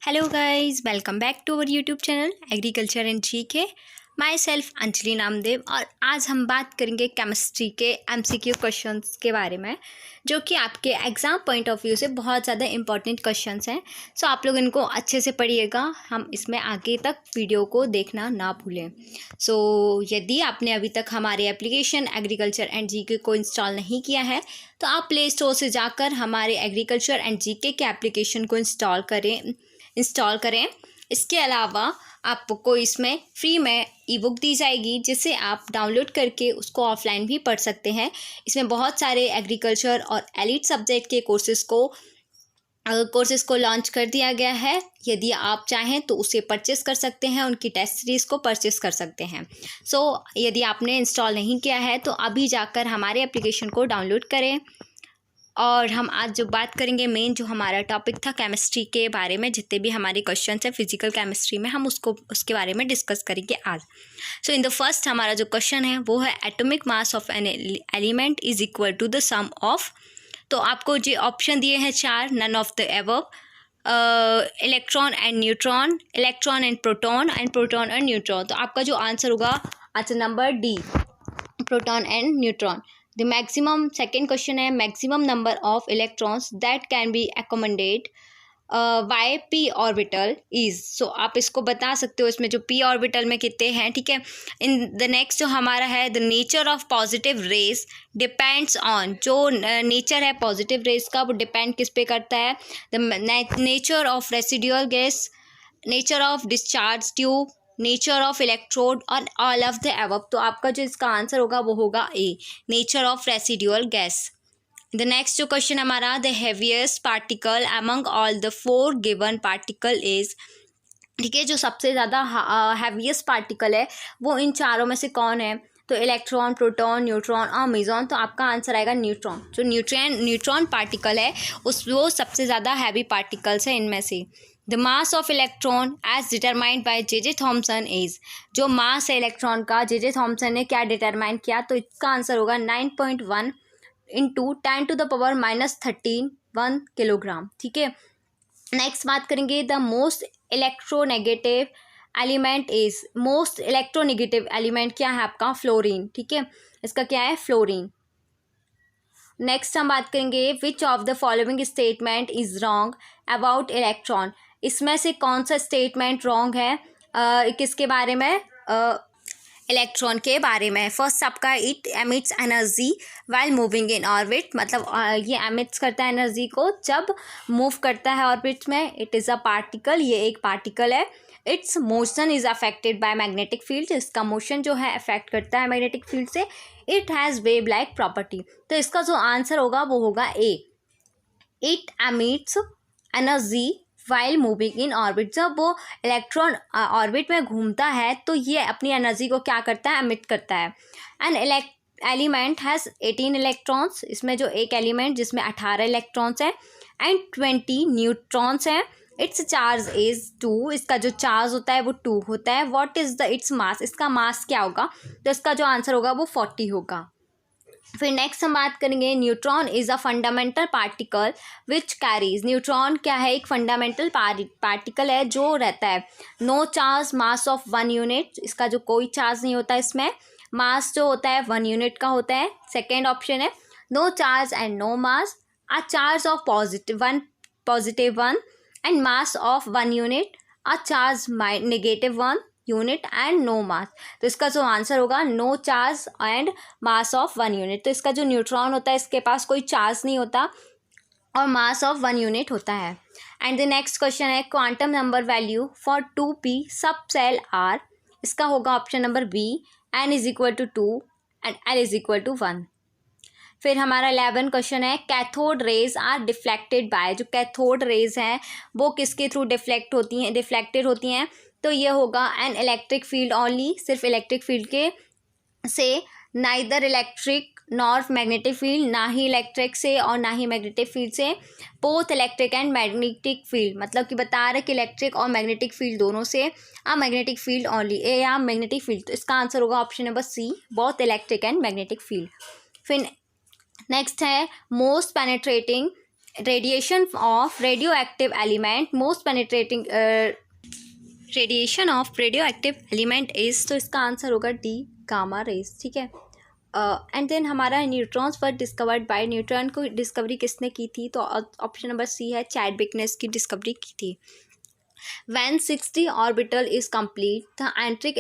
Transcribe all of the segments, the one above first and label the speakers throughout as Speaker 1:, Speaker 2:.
Speaker 1: Hello guys, welcome back to our YouTube channel agriculture and GK. Myself Anjali Namdev और आज हम बात करेंगे केमिस्ट्री के एमसीक्यू क्वेश्चंस के बारे में, जो कि आपके एग्ज़ाम पॉइंट ऑफ व्यू से बहुत ज़्यादा इंपॉर्टेंट क्वेश्चंस हैं। सो आप लोग इनको अच्छे से पढ़िएगा, हम इसमें आगे तक वीडियो को देखना ना भूलें। सो यदि आपने अभी तक हमारे एप्लीकेशन एग्रीकल्चर एंड जीके को इंस्टॉल नहीं किया है तो आप प्ले स्टोर से जाकर हमारे एग्रीकल्चर एंड जीके के एप्लीकेशन को इंस्टॉल करें। इसके अलावा आपको इसमें फ्री में ई बुक दी जाएगी, जिसे आप डाउनलोड करके उसको ऑफलाइन भी पढ़ सकते हैं। इसमें बहुत सारे एग्रीकल्चर और एलिट सब्जेक्ट के कोर्सेज़ को लॉन्च कर दिया गया है। यदि आप चाहें तो उसे परचेस कर सकते हैं, उनकी टेस्ट सीरीज़ को परचेस कर सकते हैं। यदि आपने इंस्टॉल नहीं किया है तो अभी जाकर हमारे एप्लीकेशन को डाउनलोड करें। और हम आज जो बात करेंगे, मेन जो हमारा टॉपिक था केमिस्ट्री के बारे में, जितने भी हमारे क्वेश्चन हैं फिजिकल केमिस्ट्री में, हम उसके बारे में डिस्कस करेंगे आज। इन द फर्स्ट हमारा जो क्वेश्चन है वो है atomic mass of an element is equal to the sum of. तो आपको जो ऑप्शन दिए हैं 4, none of the above, electron and neutron, electron and proton and proton and neutron. तो आपका जो आंसर होगा answer number D, proton and neutron. The maximum, second question है, maximum number of electrons that can be accommodated by p orbital is। so आप इसको बता सकते हो, इसमें जो p orbital में कितने हैं, ठीक है। इन द नेक्स्ट जो हमारा है, the nature of positive rays depends on, जो नेचर है पॉजिटिव रेज का वो डिपेंड किस पे करता है, the nature of residual gas, nature of discharge tube, nature of electrode और ऑल ऑफ द एबव। तो आपका जो इसका आंसर होगा वो होगा A, nature of residual gas. The next जो क्वेश्चन हमारा, the heaviest particle among all the 4 given particle is, ठीक है। जो सबसे ज़्यादा हैवीएस्ट पार्टिकल है वो इन चारों में से कौन है? तो इलेक्ट्रॉन, प्रोटॉन, न्यूट्रॉन और मेजॉन। तो आपका आंसर आएगा न्यूट्रॉन। जो न्यूट्रॉन पार्टिकल है वो सबसे ज़्यादा हैवी पार्टिकल्स है इनमें से। The mass of electron as determined by J Thomson is, जो मास है इलेक्ट्रॉन का जे थॉमसन ने क्या डिटरमाइन किया? तो इसका आंसर होगा 9.1 इंटू 10⁻⁻13 1 किलोग्राम, ठीक है। नेक्स्ट बात करेंगे, the most electronegative element is, most electronegative element क्या है आपका? फ्लोरीन, ठीक है। इसका क्या है? फ्लोरीन। नेक्स्ट हम बात करेंगे, विच of the following statement is wrong about electron. इसमें से कौन सा स्टेटमेंट रॉन्ग है किसके बारे में? इलेक्ट्रॉन के बारे में। फर्स्ट आपका, it emits energy while moving in orbit, मतलब ये एमिट्स करता है एनर्जी को जब मूव करता है ऑर्बिट में। इट इज़ अ पार्टिकल, ये एक पार्टिकल है। Its motion is affected by magnetic field, इसका मोशन जो है अफेक्ट करता है मैग्नेटिक फील्ड से। It has wave like property. तो इसका जो आंसर होगा वो होगा A, it emits energy while moving in orbit. जब वो इलेक्ट्रॉन ऑर्बिट में घूमता है तो ये अपनी एनर्जी को क्या करता है? एमिट करता है। एन एलिमेंट हैज़ 18 इलेक्ट्रॉन्स, इसमें जो एक एलिमेंट जिसमें 18 इलेक्ट्रॉन्स हैं एंड 20 न्यूट्रॉन्स हैं। इट्स चार्ज इज 2, इसका जो चार्ज होता है वो 2 होता है। What is the its mass, इसका मास क्या होगा? तो इसका जो आंसर होगा वो 40 होगा। फिर नेक्स्ट हम बात करेंगे, neutron is a fundamental particle which carries. Neutron क्या है? एक फंडामेंटल पार्टिकल है जो रहता है no charge, mass of 1 unit, इसका जो कोई चार्ज नहीं होता, इसमें मास जो होता है 1 यूनिट का होता है। सेकेंड ऑप्शन है, no charge and no mass, a charge of positive one and mass of 1 unit, a charge -1 unit and no mass. तो इसका जो आंसर होगा no charge and mass of 1 unit. तो इसका जो न्यूट्रॉन होता है इसके पास कोई चार्ज नहीं होता और मास ऑफ 1 यूनिट होता है। And the next question is, quantum number value for 2p subshell are. इसका होगा option number B, n is equal to 2 and l is equal to 1। फिर हमारा 11 क्वेश्चन है, cathode rays are deflected by. जो cathode rays हैं वो किसके through deflected होती हैं? तो ये होगा एन इलेक्ट्रिक फील्ड ओनली, सिर्फ इलेक्ट्रिक फील्ड के से, neither electric nor magnetic field, ना ही इलेक्ट्रिक से और ना ही मैग्नेटिक फील्ड से। Both electric and magnetic field, मतलब कि बता रहे कि इलेक्ट्रिक और मैग्नेटिक फील्ड दोनों से, आ मैग्नेटिक फील्ड ओनली, ए या मैग्नेटिक फील्ड। तो इसका आंसर होगा option number C, both electric and magnetic field. फिर नेक्स्ट है, most penetrating radiation of radio active element most penetrating radiation of radio active element is, तो इसका आंसर होगा डी, गामा रेज, ठीक है। एंड देन हमारा neutrons were discovered by, neutron को discovery किसने की थी, तो ऑप्शन नंबर सी है, चैडविक ने इसकी डिस्कवरी की थी। When 6d orbital is complete the entering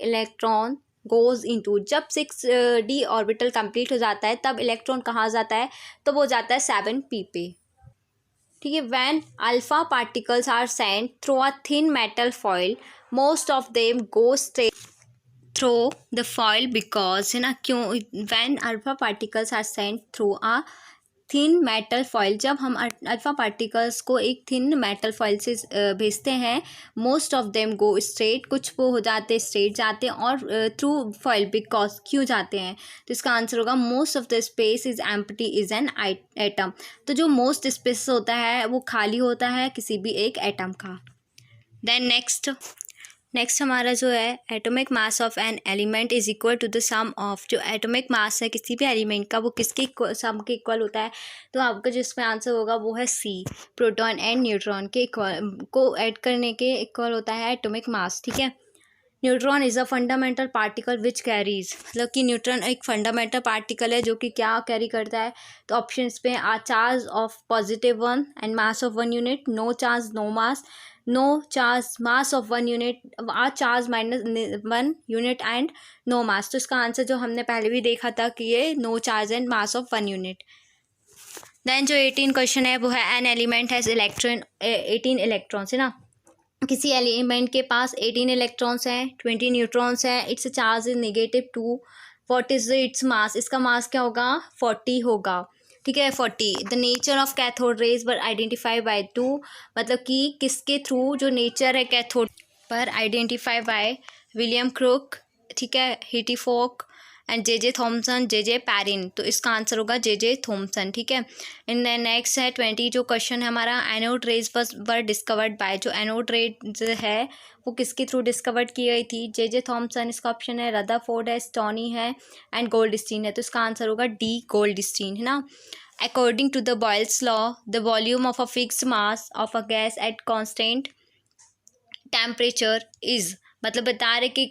Speaker 1: electron goes into, जब 6d ऑर्बिटल कंप्लीट हो जाता है तब इलेक्ट्रॉन कहाँ जाता है, तो वो जाता है 7p पे, ठीक है। When alpha particles are sent through a thin metal foil most of them go straight through the foil because, है ना, क्यों, when alpha particles are sent through a thin metal foil, जब हम अल्फा पार्टिकल्स को एक thin metal foil से भेजते हैं, most of them go straight, कुछ वो हो जाते स्ट्रेट जाते हैं, और थ्रू फॉइल बिकॉज, क्यों जाते हैं, तो इसका आंसर होगा most of the space is empty is an atom, तो जो मोस्ट स्पेस होता है वो खाली होता है किसी भी एक एटम का। देन नेक्स्ट हमारा जो है, atomic mass of an element is equal to the sum of, जो एटॉमिक मास है किसी भी एलिमेंट का वो किसके सम के इक्वल होता है, तो आपका जिसमें आंसर होगा वो है सी, प्रोटॉन एंड न्यूट्रॉन के इक्वल को ऐड करने के इक्वल होता है एटॉमिक मास, ठीक है। Neutron is a fundamental particle which carries, मतलब कि न्यूट्रॉन एक फंडामेंटल पार्टिकल है जो कि क्या कैरी करता है, तो ऑप्शन पे a charge of +1 and mass of 1 unit, no charge no mass, no charge mass of 1 unit, a charge -1 unit and no mass, तो इसका आंसर जो हमने पहले भी देखा था कि ये no charge and mass of 1 unit. Then जो 18 क्वेश्चन है वो है, एन एलिमेंट हैज़ 18 इलेक्ट्रॉन्स, है ना, किसी एलिमेंट के पास 18 इलेक्ट्रॉन्स हैं, 20 न्यूट्रॉन्स हैं, it's charge is -2, what is its mass, इसका मास क्या होगा, 40 होगा, ठीक है, 40। The nature of cathode rays were identify bye 2, मतलब कि किसके थ्रू, जो नेचर है कैथोड पर आइडेंटिफाई बाय विलियम क्रूक, ठीक है, हीटी फोक एंड जे थॉमसन, जे पैरिन, तो इसका आंसर होगा जे थॉमसन, ठीक है। इन नेक्स्ट है 20 जो क्वेश्चन है हमारा, anode rays were discovered by, जो एनोड रेज है वो किसके थ्रू डिस्कवर्ड की गई थी, जे थॉमसन, इसका ऑप्शन है, रदरफोर्ड है, स्टोनी है एंड गोल्डस्टीन है, तो इसका आंसर होगा डी, गोल्डस्टीन, है ना। According to the Boyle's law the volume of a fixed mass of a gas at constant temperature is, मतलब बता रहे कि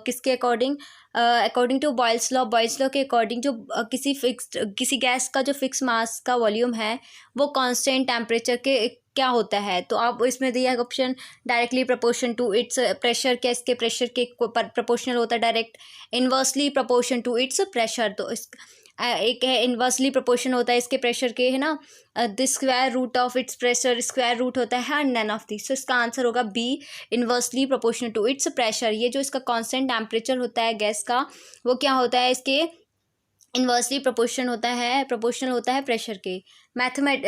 Speaker 1: किसके अकॉर्डिंग टू बॉयल्स लॉ के अकॉर्डिंग जो किसी गैस का जो फिक्स मास का वॉल्यूम है वो कांस्टेंट टेम्परेचर के क्या होता है, तो आप इसमें दिया option directly proportion to its pressure, क्या इसके प्रेशर के प्रोपोर्शनल होता है, direct inversely proportion to its pressure, तो इस एक है इन्वर्सली प्रोपोर्शन होता है इसके प्रेशर के, है ना, the square root of its pressure, square root होता है नन ऑफ दिस, तो इसका आंसर होगा B, inversely proportional to its pressure. ये जो इसका कांस्टेंट टेम्परेचर होता है गैस का वो क्या होता है, इसके इन्वर्सली प्रोपोर्शनल होता है प्रेशर के।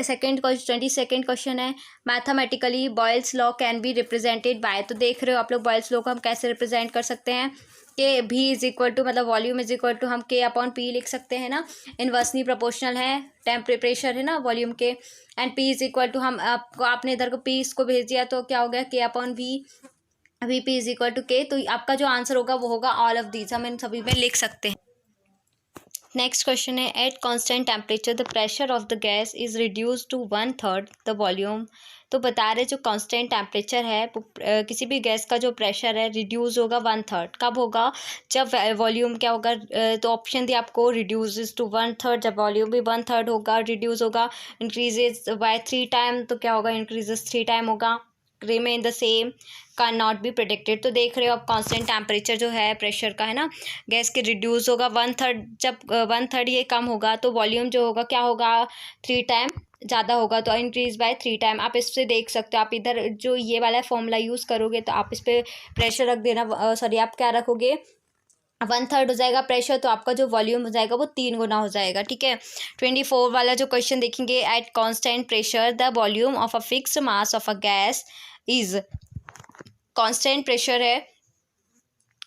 Speaker 1: सेकंड 22nd क्वेश्चन है, mathematically Boyle's law can be represented by, तो देख रहे हो आप लोग बॉयल्स लॉ को हम कैसे रिप्रेजेंट कर सकते हैं, के भी इज इक्वल टू, मतलब वॉल्यूम इज इक्वल टू हम K/P लिख सकते हैं ना, इन्वर्सली प्रोपोर्शनल है प्रेशर है ना वॉल्यूम के, and P is equal to, हम आपने इधर को P इसको भेज दिया तो क्या हो गया K/V, P is equal to K, तो आपका जो आंसर होगा वो होगा ऑल ऑफ दीज, हम इन सभी में लिख सकते हैं। नेक्स्ट क्वेश्चन है, at constant temperature the pressure of the gas is reduce to 1/3 the volume, तो बता रहे जो कांस्टेंट टेम्परेचर है किसी भी गैस का जो प्रेशर है रिड्यूस होगा 1/3, कब होगा, जब वॉल्यूम क्या होगा, तो ऑप्शन दिया आपको, रिड्यूसेस टू 1/3, जब वॉल्यूम भी 1/3 होगा, रिड्यूस होगा, इंक्रीजेज बाय 3 टाइम, तो क्या होगा, इंक्रीजेस 3 टाइम होगा, remain the same, can not be predicted, तो देख रहे हो आप कांस्टेंट टेम्परेचर जो है प्रेशर का, है ना, गैस के रिड्यूस होगा 1/3, जब 1/3 ये कम होगा तो वॉल्यूम जो होगा क्या होगा 3 टाइम ज़्यादा होगा, तो इंक्रीज बाय 3 टाइम, आप इससे देख सकते हो, आप इधर जो ये वाला फॉर्मूला यूज़ करोगे तो आप इस पर प्रेशर रख देना, सॉरी आप क्या रखोगे 1/3 हो जाएगा प्रेशर, तो आपका जो वॉल्यूम हो जाएगा वो 3 गुना हो जाएगा, ठीक है। 24 वाला जो क्वेश्चन देखेंगे, at constant pressure the volume of a fixed mass of a gas is, constant pressure है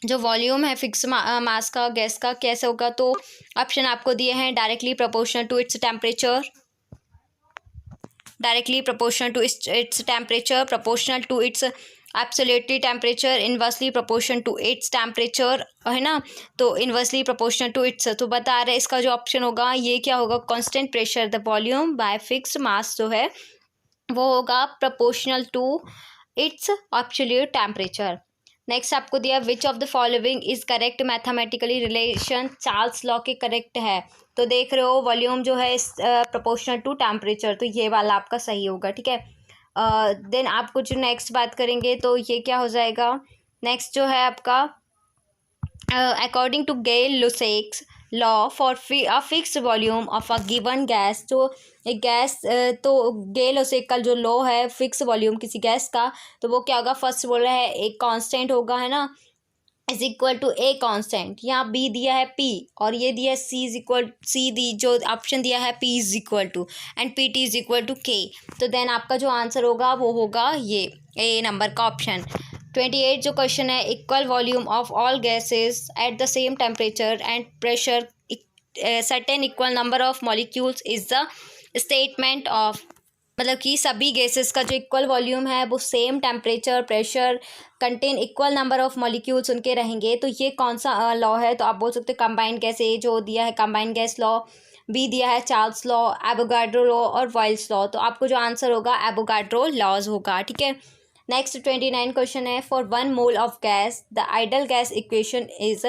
Speaker 1: जो वॉल्यूम है फिक्स मास का गैस का कैसे होगा, तो ऑप्शन आपको दिए हैं, directly proportional to its temperature, proportional to its absolutely temperature inversely proportion to its temperature, है ना, तो इन्वर्सली प्रोपोर्शनल टू इट्स, तो बता रहे हैं इसका जो ऑप्शन होगा ये क्या होगा, constant pressure the volume by fixed mass जो है वो होगा proportional to its absolute temperature. Next आपको दिया which of the following is correct mathematically, relation Charles law के करेक्ट है। तो देख रहे हो वॉल्यूम जो है प्रोपोर्शनल टू टेम्परेचर, तो ये वाला आपका सही होगा, ठीक है। देन आपको जो नेक्स्ट बात करेंगे तो ये क्या हो जाएगा, नेक्स्ट जो है आपका according to Gay-Lussac's law for a fixed volume of a given gas, तो एक गैस तो गेल-लुसाक का जो लॉ है फिक्स वॉल्यूम किसी गैस का, तो वो क्या होगा, फर्स्ट बोल रहा है एक कांस्टेंट होगा, है ना, is equal to a constant, यहाँ बी दिया है पी और ये दिया है सी इज इक्वल सी दी जो ऑप्शन दिया है P is equal to and P T is equal to K, तो देन आपका जो आंसर होगा वो होगा ये ए नंबर का ऑप्शन। 28 जो क्वेश्चन है, equal volume of all gases at the same temperature and pressure certain equal number of molecules is the statement of, मतलब कि सभी गैसेस का जो इक्वल वॉल्यूम है वो same temperature pressure contain equal number of molecules उनके रहेंगे, तो ये कौन सा लॉ है, तो आप बोल सकते हो कंबाइंड गैस, ए जो दिया है कंबाइंड गैस लॉ, बी दिया है चार्ल्स लॉ, एवोगाड्रो लॉ और वाइल्स लॉ, तो आपको जो आंसर होगा एवोगाड्रो लॉज होगा, ठीक है। नेक्स्ट 29 क्वेश्चन है, for 1 mole of gas the ideal gas equation is,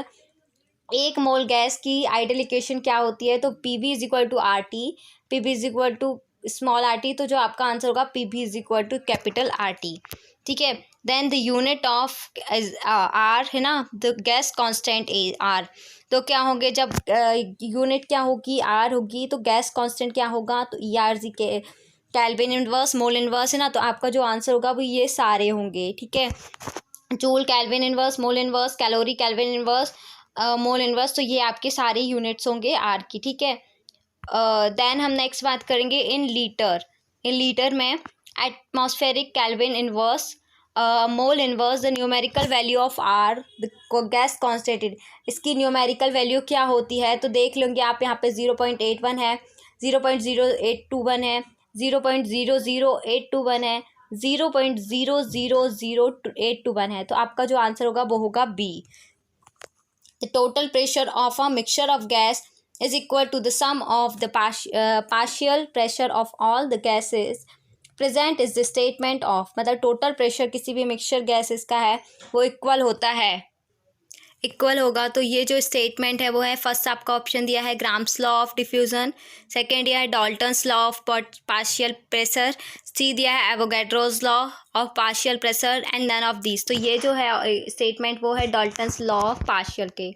Speaker 1: एक मोल गैस की आइडल इक्वेशन क्या होती है, तो P V is equal to R T, P V is equal to small R T, तो जो आपका आंसर होगा P V is equal to capital R T, ठीक है। Then the unit of R, है ना, the gas constant a are, तो क्या होंगे जब यूनिट क्या होगी आर होगी, तो गैस कांस्टेंट क्या होगा, तो ई आर जी के केल्विन इनवर्स मोल इनवर्स, है ना, तो आपका जो आंसर होगा वो ये सारे होंगे, ठीक है। Joule kelvin inverse mole inverse calorie kelvin inverse mole inverse, तो ये आपके सारे यूनिट्स होंगे आर की, ठीक है। देन हम नेक्स्ट बात करेंगे इन लीटर, इन लीटर में atmospheric kelvin inverse mole inverse the numerical value of R the gas constant, इसकी न्यूमेरिकल वैल्यू क्या होती है, तो देख लेंगे आप, यहाँ पे 0.81 है, 0.0821 है, 0.00821 है, 0.0000821 है, तो आपका जो आंसर होगा वो होगा B. The total pressure of a mixture of gas is equal to the sum of the partial pressure of all the gases present is the statement of, मतलब टोटल प्रेशर किसी भी मिक्सचर गैसेस का है वो equal होता है, equal होगा, तो ये जो स्टेटमेंट है वो है, फर्स्ट आपका ऑप्शन दिया है Graham's law of diffusion, second दिया है Dalton's law of partial pressure, C दिया है Avogadro's law of partial pressure and none of these, तो ये जो है स्टेटमेंट वो है डाल्टन्स लॉ ऑफ पार्शियल के,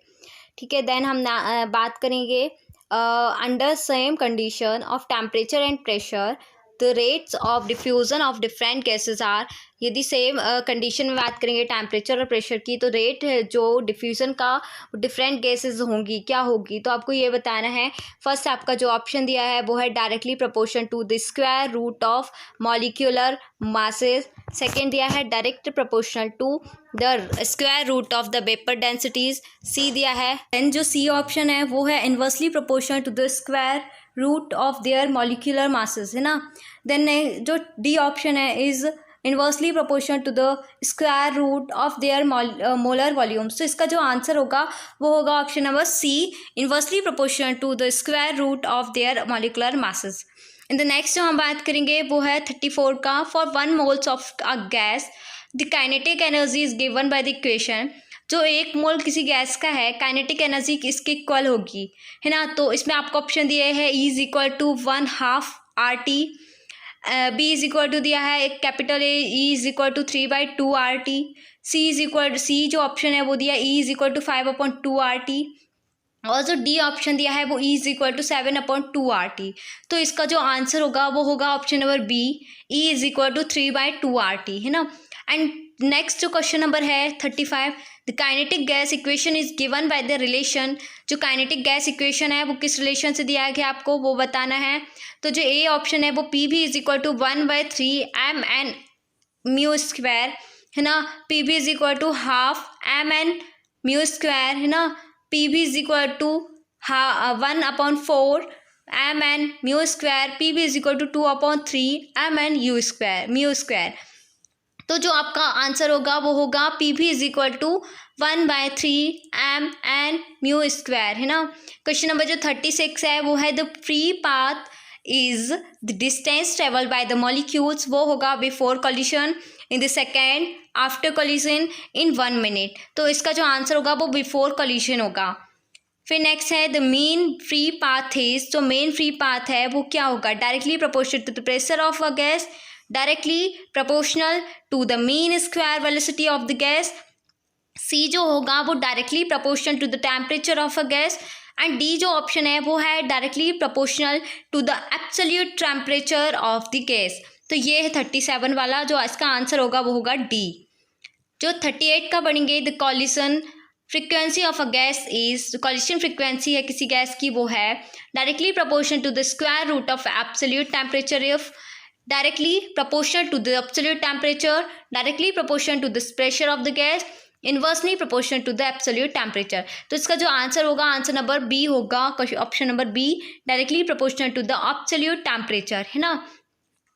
Speaker 1: ठीक है। देन हम बात करेंगे under same condition of temperature and pressure the rates of diffusion of different gases are, यदि सेम कंडीशन में बात करेंगे टेम्परेचर और प्रेशर की, तो रेट जो डिफ्यूज़न का डिफरेंट गैसेस होंगी क्या होगी, तो आपको ये बताना है, फर्स्ट आपका जो ऑप्शन दिया है वो है directly proportion to the square root of molecular masses, second दिया है direct proportional to the square root of the vapour densities, C दिया है, देन जो सी ऑप्शन है वो है inversely proportional to the square root of their molecular masses, है ना। देन जो डी ऑप्शन है is inversely proportional to the square root of their molar volumes, तो इसका जो आंसर होगा वो होगा option number C, inversely proportional to the square root of their molecular masses. In the next जो हम बात करेंगे वो है 34 का, for 1 moles of a gas the kinetic energy is given by the equation, जो 1 मोल किसी गैस का है काइनेटिक एनर्जी किसके इक्वल होगी, है ना, तो इसमें आपको ऑप्शन दिए है E is equal to 1/2 R T, B is equal to दिया है एक capital A E is equal to 3/2 R T, C is equal C जो ऑप्शन है वो दिया E is equal to 5/2 R T, और जो डी ऑप्शन दिया है वो E is equal to 7/2 R T, तो इसका जो आंसर होगा वो होगा option number B, E is equal to 3/2 R T, है ना। एंड नेक्स्ट जो क्वेश्चन नंबर है 35, the kinetic gas equation is given by the relation, जो काइनेटिक गैस इक्वेशन है वो किस रिलेशन से दिया गया आपको वो बताना है, तो जो ए ऑप्शन है वो P V is equal to 1/3 M N mu square, है ना, P V is equal to 1/2 M N mu square, है ना, P V is equal to 1/4 M N mu square, P V is equal to 2/3 M N mu square, तो जो आपका answer होगा वो होगा PV is equal to 1/3 m/n μ², है ना। क्वेश्चन नंबर जो 36 है वो है the free path is the distance travel by the molecules, वो होगा before coalition, in the second, after coalition, in 1 minute. तो इसका जो आंसर होगा वो बिफोर कॉलिशन होगा। फिर नेक्स्ट है the mean free path is, जो मेन फ्री पाथ है वो क्या होगा, directly proportional to the pressure of a gas, directly proportional to the mean square velocity of the gas, C जो होगा वो directly proportional to the temperature of a gas, and D जो option है वो है directly proportional to the absolute temperature of the gas. तो ये है 37 वाला, जो इसका आंसर होगा वो होगा डी। जो 38 का बढ़ेंगे the collision frequency of a gas is, जो कॉलिशन फ्रीक्वेंसी है किसी गैस की वो है directly proportional to the square root of absolute temperature of, directly proportional to the absolute temperature, directly proportional to the pressure of the gas, inversely proportional to the absolute temperature। तो इसका जो answer होगा, answer number B होगा, option number B, directly proportional to the absolute temperature, है ना।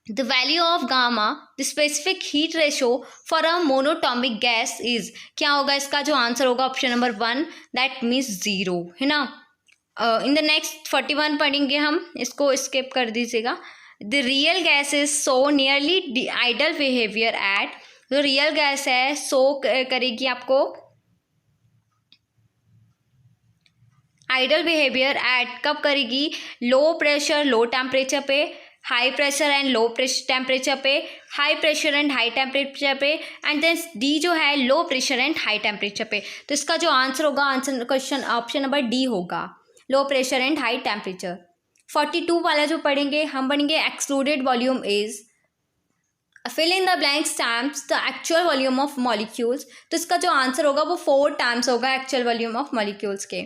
Speaker 1: The value of gamma the specific heat ratio for a monatomic gas is, क्या होगा इसका जो आंसर होगा, ऑप्शन नंबर 1, दैट मीन्स 0, है ना। इन द नेक्स्ट 41 पढ़ेंगे हम, इसको स्किप कर दीजिएगा। The real gas is shows nearly ideal behaviour at, जो रियल गैस है सो करेगी आपको आइडल बिहेवियर एट, कब करेगी, लो प्रेशर लो टेम्परेचर पे, high pressure and low temperature पे, high pressure and high temperature पे, एंड देन डी जो है low pressure and high temperature पे। तो इसका जो आंसर होगा, answer question option number D होगा, low pressure and high temperature. 42 वाला जो पढ़ेंगे हम, पढ़ेंगे excluded volume is, fill in the blank times the actual volume of molecules. तो इसका जो आंसर होगा वो 4 टाइम्स होगा एक्चुअल वॉल्यूम ऑफ मॉलिक्यूल्स के।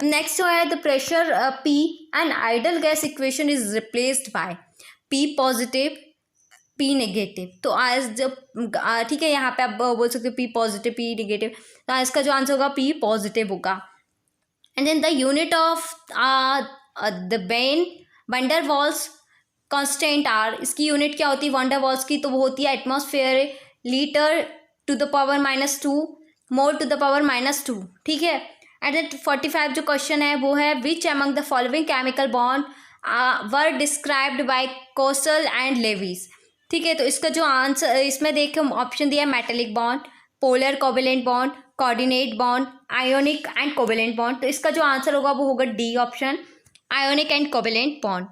Speaker 1: नेक्स्ट जो है the pressure P and ideal gas equation is replaced by P positive P negative. तो आज जब ठीक है, यहाँ पे आप बोल सकते हो P पॉजिटिव P नेगेटिव, तो इसका जो आंसर होगा P पॉजिटिव होगा। And then the unit of the van Waals constant are, इसकी यूनिट क्या होती है वैन वाल्स की, तो वो होती है atmosphere litre to the power -2 mole to the power -2, ठीक है। एंड देन 45 जो क्वेश्चन है वो है which among the following chemical bond were described by Kossel and Lewis, ठीक है। तो इसका जो आंसर, इसमें देखिए ऑप्शन दिया है metallic bond, polar covalent bond, coordinate bond, ionic and covalent bond. तो इसका जो आंसर होगा वो होगा D option, ionic and covalent bond.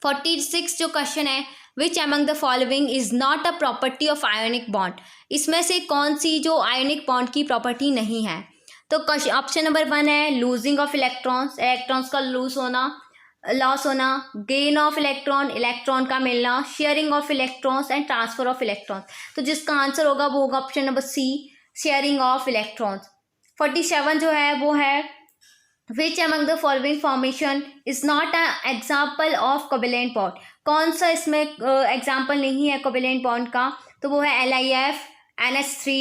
Speaker 1: 46 जो क्वेश्चन है which among the following is not a property of ionic bond, इसमें से कौन सी जो आयोनिक बॉन्ड की प्रॉपर्टी नहीं है। तो ऑप्शन नंबर 1 है लूजिंग ऑफ इलेक्ट्रॉन्स, इलेक्ट्रॉन्स का लूज होना, लॉस होना, गेन ऑफ इलेक्ट्रॉन, इलेक्ट्रॉन का मिलना, sharing of electrons and transfer of electrons. तो जिसका आंसर होगा वो होगा option number C, sharing of electrons. 47 जो है वो है which among the following formation is not a example of covalent bond, कौन सा इसमें एग्जाम्पल नहीं है कोवेलेंट बॉन्ड का, तो वो है LIF, NH3,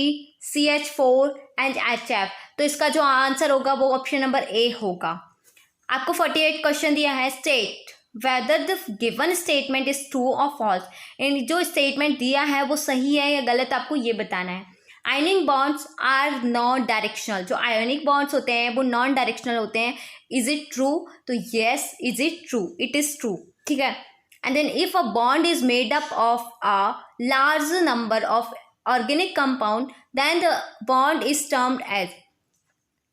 Speaker 1: CH4 and HF। तो इसका जो आंसर होगा वो ऑप्शन नंबर ए होगा। आपको 48 क्वेश्चन दिया है state whether the given statement is true और फॉल्स, जो स्टेटमेंट दिया है वो सही है या गलत, आपको ये बताना है। Ionic bonds are non directional, जो आयोनिक बॉन्ड्स होते हैं वो नॉन डायरेक्शनल होते हैं, इज इट ट्रू, तो yes is it true, it is true, ठीक है। And then if a bond is made up of a large number of organic compound then the bond is termed as,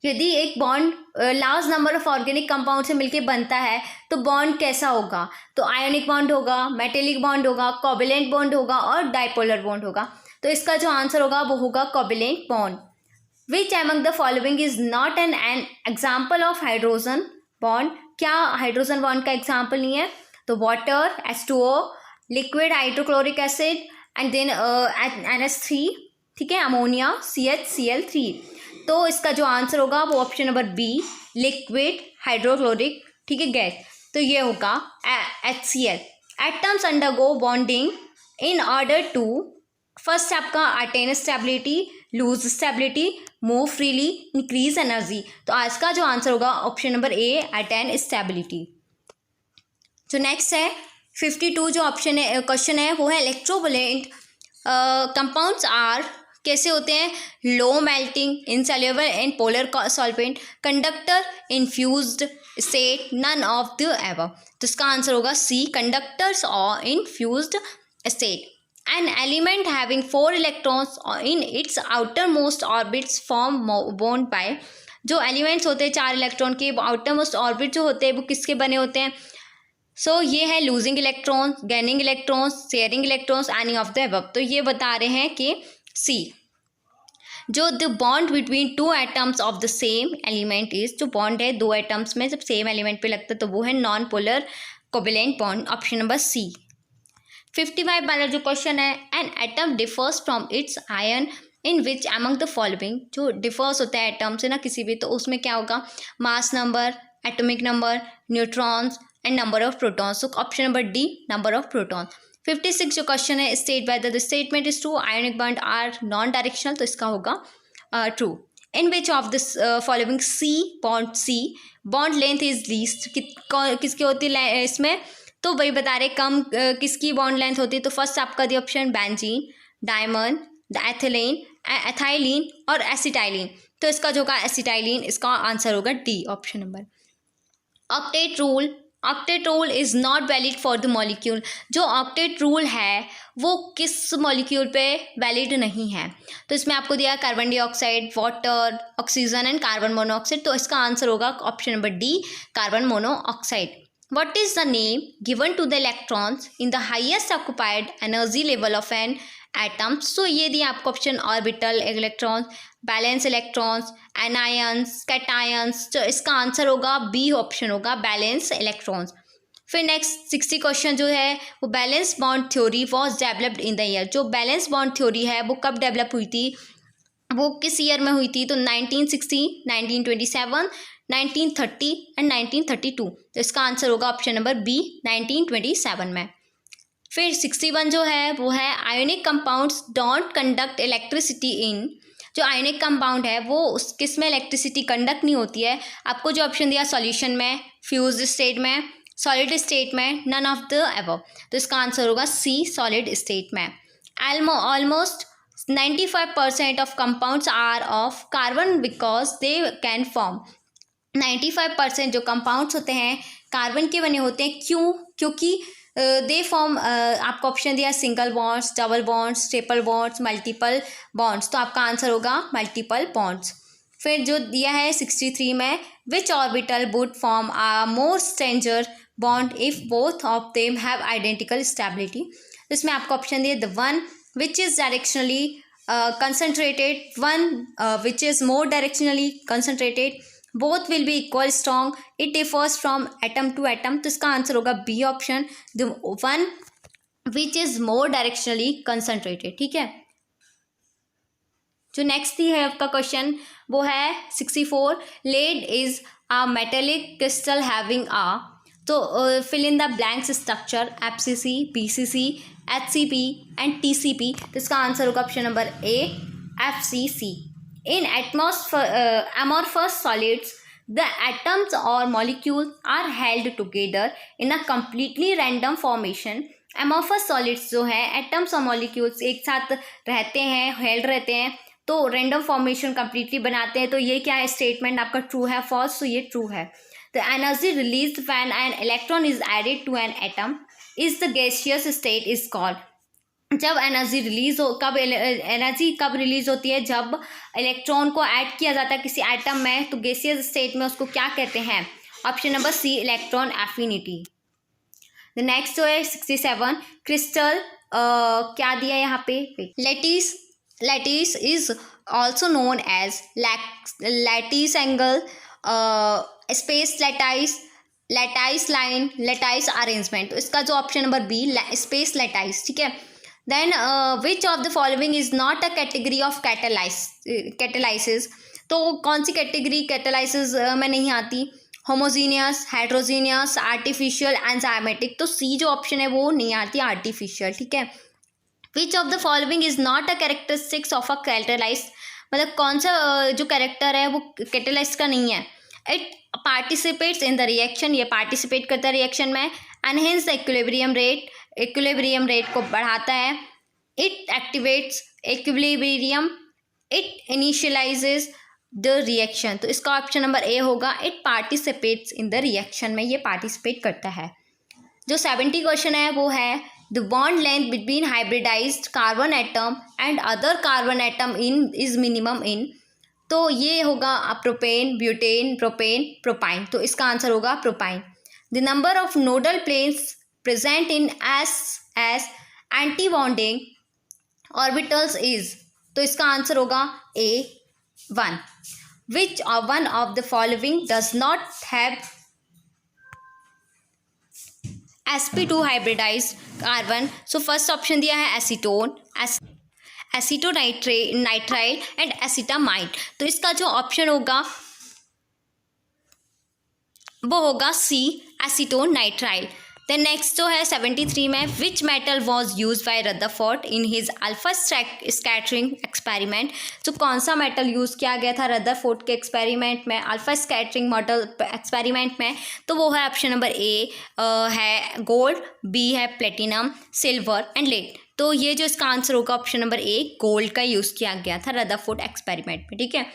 Speaker 1: यदि एक bond large number of organic compound से मिलकर बनता है तो bond कैसा होगा, तो आयोनिक बॉन्ड होगा, मेटेलिक बॉन्ड होगा, कोवेलेंट बॉन्ड होगा और डाइपोलर बॉन्ड होगा। तो इसका जो आंसर होगा वो होगा covalent bond. Which among the following is not an example of hydrogen bond, क्या हाइड्रोजन बॉन्ड का एग्जाम्पल नहीं है, तो water H2O, liquid hydrochloric acid and then NH3, ठीक है, अमोनिया CHCl3। तो इसका जो आंसर होगा वो option number B, liquid hydrochloric, ठीक है, गैस। तो ये होगा HCl। Atoms undergo bonding in order to, first आपका attain stability, lose stability, move freely, increase energy. तो आज का जो आंसर होगा option number A, attain stability. जो नेक्स्ट है 52 जो ऑप्शन है क्वेश्चन है वो है इलेक्ट्रोवोलेंट कंपाउंड्स आर कैसे होते हैं, low melting, insoluble in polar solvent, conductor, infused state, none of the above. तो इसका आंसर होगा सी, कंडक्टर्स और infused state. An element having 4 electrons in its outermost orbits form bond by, जो elements होते हैं 4 इलेक्ट्रॉन के, outer most orbit जो होते हैं वो किसके बने होते हैं? सो ये है losing electrons, gaining electrons, sharing electrons, any of the above. तो ये बता रहे हैं कि सी, जो the bond between two atoms of the same element is, जो बॉन्ड है दो एटम्स में जब सेम एलिमेंट पे लगता है तो वो है non polar covalent bond, option number C. 55 वाला जो क्वेश्चन है, an atom differs from its ion in which among the following, जो डिफर्स होता है एटम से ना किसी भी, तो उसमें क्या होगा, mass number, atomic number, neutrons and number of protons. तो option number D, number of protons. 56 जो क्वेश्चन है, state whether the statement is true, ionic bond are non directional, तो इसका होगा true. In which of this following C bond, C bond length is least, किसकी होती है इसमें, तो वही बता रहे कम किसकी बॉन्ड लेंथ होती है। तो फर्स्ट आपका दिया option benzene, diamond, ethylene, ethylene और एसिटाइलिन। तो इसका जो होगा एसिटाइलिन, इसका आंसर होगा D, option number. Octet rule, octet rule is not valid for the molecule, जो ऑक्टेट रूल है वो किस मॉलिक्यूल पे वैलिड नहीं है। तो इसमें आपको दिया carbon dioxide, water, oxygen and carbon monoxide. तो इसका आंसर होगा option number D, carbon monoxide. What is the name given to the electrons in the highest occupied energy level of an atom? So ये दिया आपको option, orbital electrons, balance electrons, anions, cations. तो इसका answer होगा B, option होगा balance electrons. फिर next 60 question जो है वो, valence bond theory was developed in the year, जो बैलेंस बॉन्ड थ्योरी है वो कब डेवलप हुई थी, वो किस ईयर में हुई थी? तो 1960, 1927, 1930 एंड 1932। तो इसका आंसर होगा ऑप्शन नंबर बी, 1927 में। फिर 61 जो है वो है, ionic compounds don't conduct electricity in, जो आयोनिक कंपाउंड है वो उस किस में इलेक्ट्रिसिटी कंडक्ट नहीं होती है। आपको जो ऑप्शन दिया, सॉल्यूशन में, फ्यूज स्टेट में, सॉलिड स्टेट में, नन ऑफ द अबव। तो इसका आंसर होगा सी, सॉलिड स्टेट में। Almost 95% of compounds are of carbon because they can form, 95% जो कंपाउंड्स होते हैं कार्बन के बने होते हैं, क्यों? क्योंकि दे फॉर्म, आपको ऑप्शन दिया single bonds, double bonds, triple bonds, multiple bonds. तो आपका आंसर होगा मल्टीपल बॉन्ड्स। फिर जो दिया है 63 में, which orbital would form a more stronger bond if both of them have identical stability. इसमें आपको ऑप्शन दिया, the one which is directionally concentrated, one which is more directionally concentrated, both will be equal strong, it differs from atom to atom। तो इसका answer होगा B, option, the one which is more directionally concentrated। ठीक है, जो next ही है आपका question वो है 64, lead is a metallic crystal having a, तो fill in the blanks structure, FCC, BCC, HCP and TCP। तो इसका आंसर होगा option number A, FCC। In amorphous solids the atoms or molecules are held together in a completely random formation। amorphous solids जो है atoms और molecules एक साथ रहते हैं, हेल्ड रहते हैं, तो रैंडम फॉर्मेशन कंप्लीटली बनाते हैं। तो ये क्या है स्टेटमेंट आपका, ट्रू है, फॉल्स? तो ये ट्रू है। The energy release when an electron is added to an atom is the gaseous state is called. जब एनर्जी रिलीज हो, कब एनर्जी कब रिलीज होती है? जब इलेक्ट्रॉन को ऐड किया जाता है किसी एटम में, तो गैसियस स्टेट में उसको क्या कहते हैं? Option number C, electron affinity. The next जो है 67, क्रिस्टल क्या दिया है यहाँ पे, lattice is also known as lattice angle, space lattice, lattice line, lattice arrangement. तो इसका जो option number B, space lattice. ठीक है, then which of the following is not a category of catalysis. तो कौन सी कैटेगरी कैटेलाइसिस में नहीं आती? Homogeneous, heterogeneous, artificial, enzymatic. तो सी जो ऑप्शन है वो नहीं आती, आर्टिफिशियल। ठीक है, विच of the following is not a characteristics of a catalyse, मतलब कौन सा जो कैरेक्टर है वो कैटेलाइज का नहीं है? It participates in the reaction, ये पार्टिसिपेट करता है रिएक्शन में, enhance the equilibrium rate, equilibrium rate को बढ़ाता है, it activates equilibrium, it initializes the reaction। तो इसका ऑप्शन नंबर ए होगा, it participates in the reaction में ये पार्टिसिपेट करता है। जो 70 क्वेश्चन है वो है the bond length between hybridized carbon atom and other carbon atom in is minimum इन। तो ये होगा प्रोपेन, ब्यूटेन, प्रोपेन, प्रोपाइन। तो इसका आंसर होगा propyne. The number of nodal planes present in S anti bonding orbitals is. तो इसका answer होगा A1। Which one of the following does not have sp2 hybridized carbon. So first option दिया है acetone, acetonitrile and acetamide. तो इसका जो option होगा वो होगा सी, एसीटोनाइट्राइल। देन नेक्स्ट जो है 73 में which metal was use by Rutherford in his alpha scattering experiment. तो कौन सा मेटल यूज़ किया गया था रदरफोर्ड के एक्सपेरिमेंट में, अल्फा स्कैटरिंग मॉडल एक्सपेरिमेंट में। तो वो है ऑप्शन नंबर ए है गोल्ड, बी है प्लेटिनम, सिल्वर एंड लेड। तो ये जो इसका आंसर होगा ऑप्शन नंबर ए गोल्ड का यूज़ किया गया था रदरफोर्ड एक्सपेरिमेंट में, ठीक है।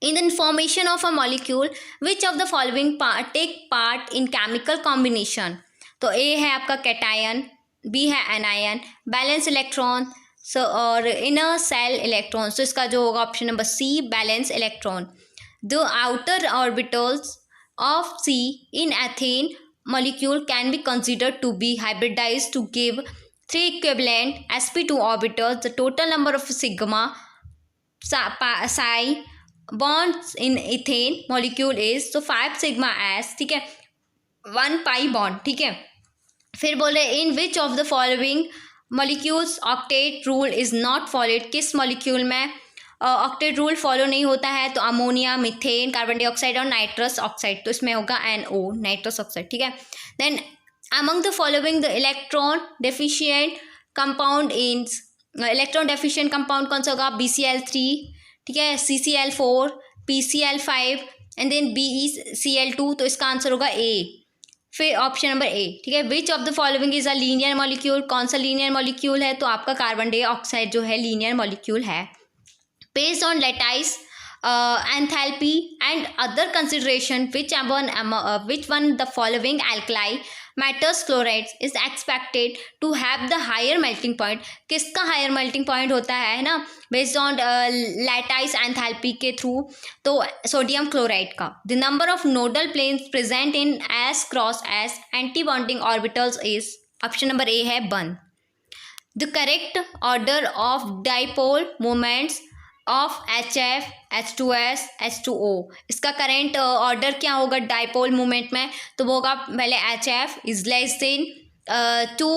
Speaker 1: In the formation of a molecule, which of the following take part in chemical combination? तो A है आपका कैटायन, B है एनायन, बैलेंस इलेक्ट्रॉन और इनर सेल इलेक्ट्रॉन। तो इसका जो होगा option number C valence electron. The outer orbitals of C in ethane molecule can be considered to be hybridized to give 3 equivalent sp2 orbitals. The total number of sigma psi bonds in ethane molecule is तो 5 sigma S, ठीक है, 1 pi bond, ठीक है। फिर बोले in which of the following molecules octet rule is not followed. किस molecule में octet rule follow नहीं होता है। तो अमोनिया, मीथेन, कार्बन डाइऑक्साइड और नाइट्रस ऑक्साइड। तो इसमें होगा NO, नाइट्रस ऑक्साइड, ठीक है। Then among the following the electron deficient compound in, electron deficient compound कौन सा होगा, BCl3, ठीक है, CCl4, PCl5 and then BeCl2। तो इसका आंसर होगा ए, फिर ऑप्शन नंबर ए, ठीक है। विच of the following is a linear molecule. कौन सा लीनियर मॉलिक्यूल है। तो आपका कार्बन डाइऑक्साइड जो है लीनियर मॉलिक्यूल है। Based on lattice enthalpy and other consideration which one the following alkali metals chlorides is expected to have the higher melting point. किसका higher melting point होता है ना, बेस्ड ऑन लैटिस एंथैल्पी के through. तो sodium chloride का। The number of nodal planes present in S cross S anti bonding orbitals is option number A है 1। The correct order of dipole moments of HF, H2S, H2O। इसका current order क्या होगा dipole movement में। तो वो होगा पहले HF is less than 2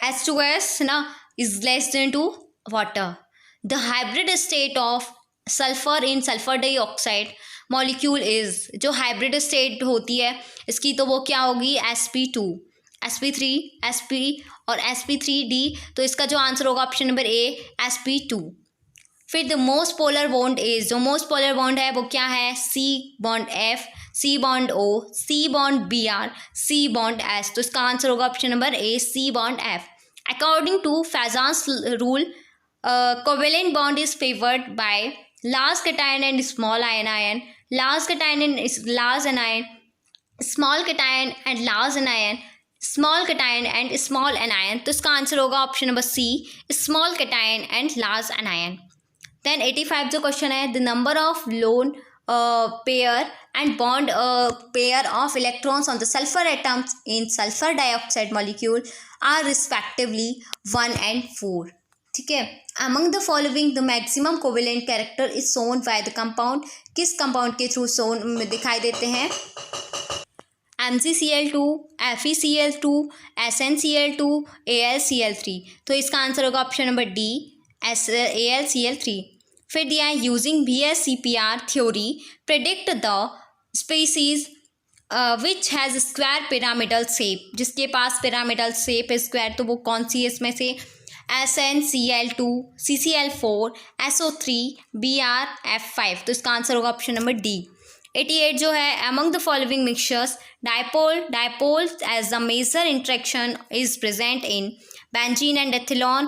Speaker 1: H2S ना is less than 2 water. The hybrid state of sulphur in sulphur dioxide molecule is. जो हाइब्रिड स्टेट होती है इसकी तो वो क्या होगी sp2, sp3, sp और sp3d। तो इसका जो आंसर होगा ऑप्शन नंबर ए sp2। फिर the most polar bond is, जो मोस्ट पोलर बॉन्ड है वो क्या है, C bond F, C bond O, C bond Br, C bond S। तो इसका आंसर होगा option number A C bond F। According to Fajans rule covalent bond is favoured by large cation and small anion, large cation and large anion, small cation and large anion, small cation and small anion. तो इसका answer होगा option number C small cation and large anion. Then 85 जो question है the number of lone pair and bond pair of electrons on the sulphur atoms in sulphur dioxide molecule are respectively 1 and 4, ठीक है। Among the following the maximum covalent character is shown by the compound. किस compound के through shown दिखाई देते हैं, MgCl2, FeCl2, SnCl2, AlCl3। तो इसका answer होगा ऑप्शन नंबर डी AlCl3। फिर दिया है using BSCPR theory predict the species which has square pyramidal shape. जिसके पास पिरामिडल शेप है स्क्वायर, तो वो कौन सी है इसमें से, SnCl2, CCl4, SO3, BrF5। तो इसका आंसर होगा ऑप्शन नंबर डी 88 जो है, among the following mixtures dipoles as the major interaction is present in benzene and ethanol,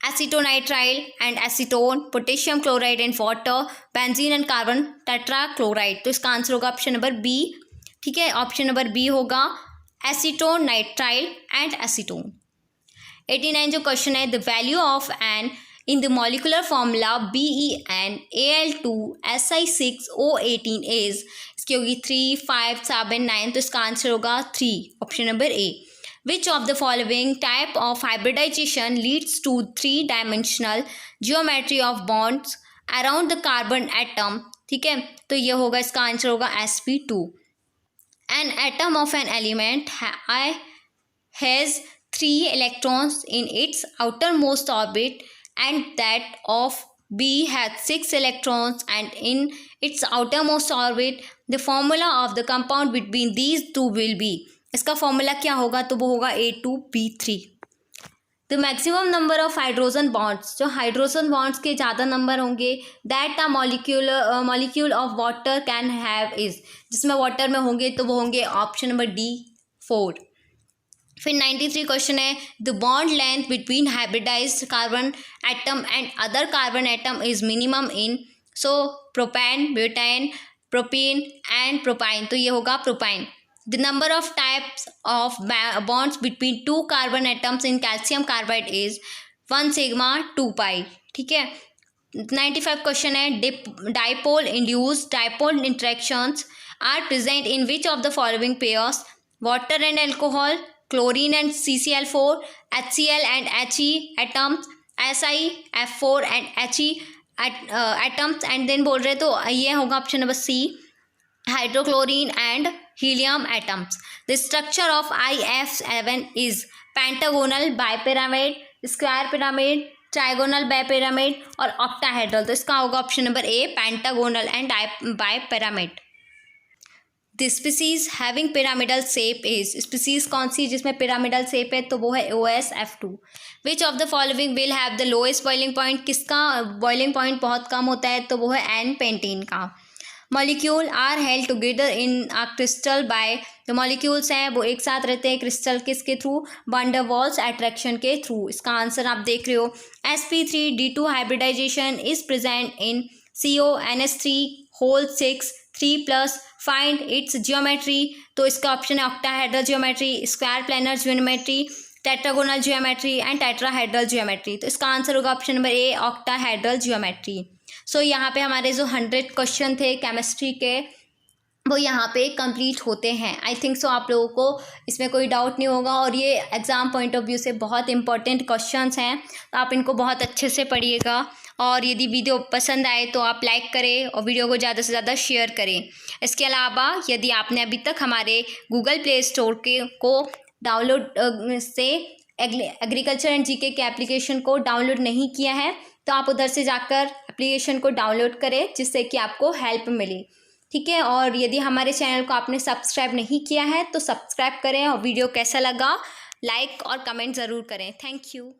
Speaker 1: acetonitrile and acetone, potassium chloride and water, benzene and carbon tetrachloride। तो इसका answer होगा option number B. ठीक है, option number B होगा acetonitrile and acetone. 89 जो question है, the value of N in the molecular formula BeNAl2Si6O18 is, इसकी होगी 3, 5, 7, 9। तो इसका आंसर होगा 3, option number A. Which of the following type of hybridization leads to three-dimensional geometry of bonds around the carbon atom? ठीक है, तो ये होगा, इसका आंसर होगा sp2। An atom of an element I has 3 electrons in its outermost orbit and that of B has 6 electrons and in its outermost orbit. The formula of the compound between these two will be, इसका formula क्या होगा? तो वो होगा A2B3। The maximum number of hydrogen bonds, जो hydrogen bonds के ज़्यादा number होंगे that a molecule of water can have is, जिसमें वाटर में होंगे तो वो होंगे ऑप्शन नंबर डी 4। फिर 93 क्वेश्चन है, the bond length between hybridized carbon atom and other carbon atom is minimum in, so propane, butane, propene and propyne. तो ये होगा propyne. The number of types of bonds between 2 carbon atoms in calcium carbide is 1 sigma 2 pi. ठीक है, 95 question है, dipole induced dipole interactions are present in which of the following pairs? Water and alcohol, chlorine and CCl4, HCl and He atoms, SiF4 and He atoms, and then बोल रहे तो ये होगा option number C, hydrochlorine and helium atoms. The structure of IF7 is pentagonal, bipyramid, square pyramid, trigonal bipyramid और octahedral. तो इसका होगा option number A, pentagonal and bipyramid. The species having pyramidal shape is, species कौन सी जिसमें pyramidal shape है? तो वो है OSF2। Which of the following will have the lowest boiling point, किसका बॉइलिंग पॉइंट बहुत कम होता है? तो वो है एन पेंटीन का। Molecule are held together in a crystal by, जो मॉलिक्यूल्स हैं वो एक साथ रहते हैं क्रिस्टल किसके through? Van der Waals attraction के थ्रू। इसका आंसर आप देख रहे हो, sp3d2 hybridization is present in CONS3 6 3+, find its geometry. तो इसका ऑप्शन है octahedral geometry, square planar geometry, tetragonal geometry and tetrahedral geometry. तो इसका आंसर होगा option number A, octahedral geometry. So यहाँ पे हमारे जो 100 क्वेश्चन थे केमिस्ट्री के वो यहाँ पे कंप्लीट होते हैं। आई थिंक सो आप लोगों को इसमें कोई डाउट नहीं होगा, और ये एग्ज़ाम पॉइंट ऑफ व्यू से बहुत इंपॉर्टेंट क्वेश्चंस हैं, तो आप इनको बहुत अच्छे से पढ़िएगा। और यदि वीडियो पसंद आए तो आप लाइक करें और वीडियो को ज़्यादा से ज़्यादा शेयर करें। इसके अलावा यदि आपने अभी तक हमारे गूगल प्ले स्टोर को डाउनलोड से एग्रीकल्चर एंड जीके के एप्लीकेशन को डाउनलोड नहीं किया है तो आप उधर से जाकर एप्लीकेशन को डाउनलोड करें, जिससे कि आपको हेल्प मिले। ठीक है, और यदि हमारे चैनल को आपने सब्सक्राइब नहीं किया है तो सब्सक्राइब करें, और वीडियो कैसा लगा लाइक और कमेंट ज़रूर करें। Thank you.